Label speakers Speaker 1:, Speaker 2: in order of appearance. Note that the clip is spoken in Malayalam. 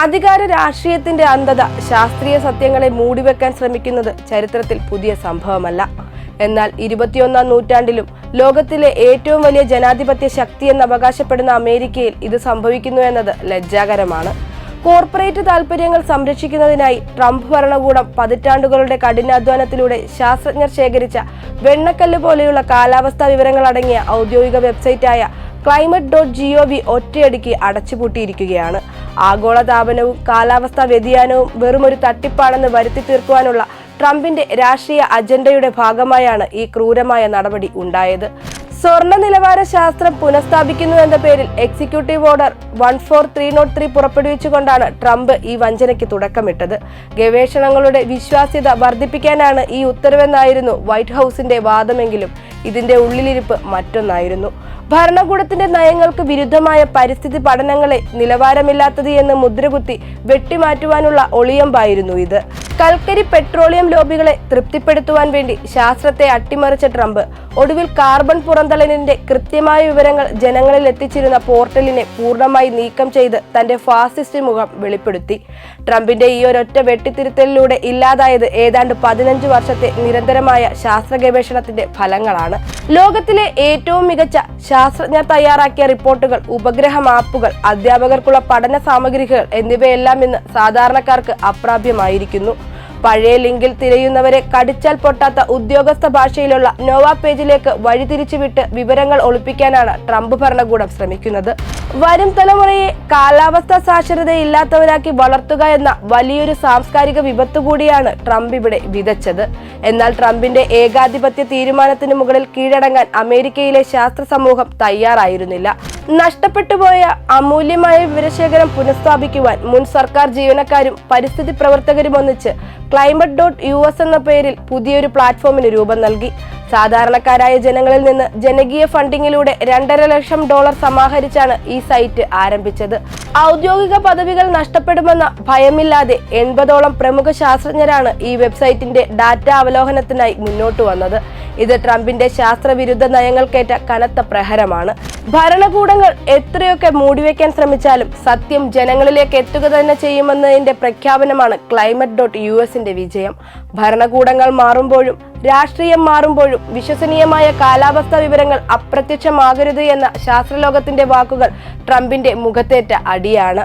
Speaker 1: അധികാര രാഷ്ട്രീയത്തിന്റെ അന്ധത ശാസ്ത്രീയ സത്യങ്ങളെ മൂടിവെക്കാൻ ശ്രമിക്കുന്നത് ചരിത്രത്തിൽ പുതിയ സംഭവമല്ല. എന്നാൽ 21ാം നൂറ്റാണ്ടിലും ലോകത്തിലെ ഏറ്റവും വലിയ ജനാധിപത്യ ശക്തിയെന്ന് അവകാശപ്പെടുന്ന അമേരിക്കയിൽ ഇത് സംഭവിക്കുന്നു എന്നത് ലജ്ജാകരമാണ്. കോർപ്പറേറ്റ് താൽപര്യങ്ങൾ സംരക്ഷിക്കുന്നതിനായി ട്രംപ് ഭരണകൂടം പതിറ്റാണ്ടുകളുടെ കഠിനാധ്വാനത്തിലൂടെ ശാസ്ത്രജ്ഞർ ശേഖരിച്ച വെണ്ണക്കല്ല് പോലെയുള്ള കാലാവസ്ഥാ വിവരങ്ങൾ അടങ്ങിയ ഔദ്യോഗിക വെബ്സൈറ്റായ climate.gov ഒറ്റയടിക്ക് അടച്ചുപൂട്ടിയിരിക്കുകയാണ്. ആഗോളതാപനവും കാലാവസ്ഥാ വ്യതിയാനവും വെറുമൊരു തട്ടിപ്പാണെന്ന് വരുത്തി തീർക്കുവാനുള്ള ട്രംപിന്റെ രാഷ്ട്രീയ അജണ്ടയുടെ ഭാഗമായാണ് ഈ ക്രൂരമായ നടപടി ഉണ്ടായത്. സ്വർണ്ണ നിലവാര ശാസ്ത്രം പുനഃസ്ഥാപിക്കുന്നു എന്ന പേരിൽ എക്സിക്യൂട്ടീവ് ഓർഡർ 14303 പുറപ്പെടുവിച്ചുകൊണ്ടാണ് ട്രംപ് ഈ വഞ്ചനയ്ക്ക് തുടക്കമിട്ടത്. ഗവേഷണങ്ങളുടെ വിശ്വാസ്യത വർദ്ധിപ്പിക്കാനാണ് ഈ ഉത്തരവെന്നായിരുന്നു വൈറ്റ് ഹൗസിന്റെ വാദമെങ്കിലും ഇതിന്റെ ഉള്ളിലിരിപ്പ് മറ്റൊന്നായിരുന്നു. ഭരണകൂടത്തിന്റെ നയങ്ങൾക്ക് വിരുദ്ധമായ പരിസ്ഥിതി പഠനങ്ങളെ നിലവാരമില്ലാത്തത് എന്ന് മുദ്രകുത്തി വെട്ടിമാറ്റുവാനുള്ള ഒളിയമ്പായിരുന്നു ഇത്. കൽക്കരി പെട്രോളിയം ലോബികളെ തൃപ്തിപ്പെടുത്തുവാൻ വേണ്ടി ശാസ്ത്രത്തെ അട്ടിമറിച്ച ട്രംപ് ഒടുവിൽ കാർബൺ പുറന്തള്ളലിന്റെ കൃത്യമായ വിവരങ്ങൾ ജനങ്ങളിൽ എത്തിച്ചിരുന്ന പോർട്ടലിനെ പൂർണ്ണമായി നീക്കം ചെയ്ത് തന്റെ ഫാസിസ്റ്റ് മുഖം വെളിപ്പെടുത്തി. ട്രംപിന്റെ ഈ ഒരൊറ്റ വെട്ടിത്തിരുത്തലിലൂടെ ഇല്ലാതായത് ഏതാണ്ട് 15 വർഷത്തെ നിരന്തരമായ ശാസ്ത്ര ഗവേഷണത്തിന്റെ ഫലങ്ങളാണ്. ലോകത്തിലെ ഏറ്റവും മികച്ച ശാസ്ത്രജ്ഞർ തയ്യാറാക്കിയ റിപ്പോർട്ടുകൾ, ഉപഗ്രഹ മാപ്പുകൾ, അധ്യാപകർക്കുള്ള പഠന സാമഗ്രികൾ എന്നിവയെല്ലാം ഇന്ന് സാധാരണക്കാർക്ക് അപ്രാപ്യമായിരിക്കുന്നു. പഴയ ലിങ്കിൽ തിരയുന്നവരെ കടിച്ചാൽ പൊട്ടാത്ത ഉദ്യോഗസ്ഥ ഭാഷയിലുള്ള നോവ പേജിലേക്ക് വഴിതിരിച്ചുവിട്ട് വിവരങ്ങൾ ഒളിപ്പിക്കാനാണ് ട്രംപ് ഭരണകൂടം ശ്രമിക്കുന്നത്. വരും തലമുറയെ കാലാവസ്ഥാ സാക്ഷരതയില്ലാത്തവരാക്കി വളർത്തുക എന്ന വലിയൊരു സാംസ്കാരിക വിപത്ത് കൂടിയാണ് ട്രംപ് ഇവിടെ വിതച്ചത്. എന്നാൽ ട്രംപിന്റെ ഏകാധിപത്യ തീരുമാനത്തിന് മുകളിൽ കീഴടങ്ങാൻ അമേരിക്കയിലെ ശാസ്ത്ര സമൂഹം തയ്യാറായിരുന്നില്ല. നഷ്ടപ്പെട്ടുപോയ അമൂല്യമായ വിവരശേഖരം പുനഃസ്ഥാപിക്കുവാൻ മുൻ സർക്കാർ ജീവനക്കാരും പരിസ്ഥിതി പ്രവർത്തകരും ഒന്നിച്ച് climate.us എന്ന പേരിൽ പുതിയൊരു പ്ലാറ്റ്ഫോമിന് രൂപം നൽകി. സാധാരണക്കാരായ ജനങ്ങളിൽ നിന്ന് ജനകീയ ഫണ്ടിങ്ങിലൂടെ $2.5 ലക്ഷം സമാഹരിച്ചാണ് ഈ സൈറ്റ് ആരംഭിച്ചത്. ഔദ്യോഗിക പദവികൾ നഷ്ടപ്പെടുമെന്ന ഭയമില്ലാതെ 80ഓളം പ്രമുഖ ശാസ്ത്രജ്ഞരാണ് ഈ വെബ്സൈറ്റിന്റെ ഡാറ്റ അവലോകനത്തിനായി മുന്നോട്ട് വന്നത്. ഇത് ട്രംപിന്റെ ശാസ്ത്രവിരുദ്ധ നയങ്ങൾക്കേറ്റ കനത്ത പ്രഹരമാണ്. ഭരണകൂടങ്ങൾ എത്രയൊക്കെ മൂടിവെക്കാൻ ശ്രമിച്ചാലും സത്യം ജനങ്ങളിലേക്ക് എത്തുക തന്നെ ചെയ്യുമെന്നതിന്റെ പ്രഖ്യാപനമാണ് climate.usന്റെ വിജയം. ഭരണകൂടങ്ങൾ മാറുമ്പോഴും രാഷ്ട്രീയം മാറുമ്പോഴും വിശ്വസനീയമായ കാലാവസ്ഥാ വിവരങ്ങൾ അപ്രത്യക്ഷമാകരുത് എന്ന ശാസ്ത്രലോകത്തിന്റെ വാക്കുകൾ ട്രംപിന്റെ മുഖത്തേറ്റ അടിയാണ്.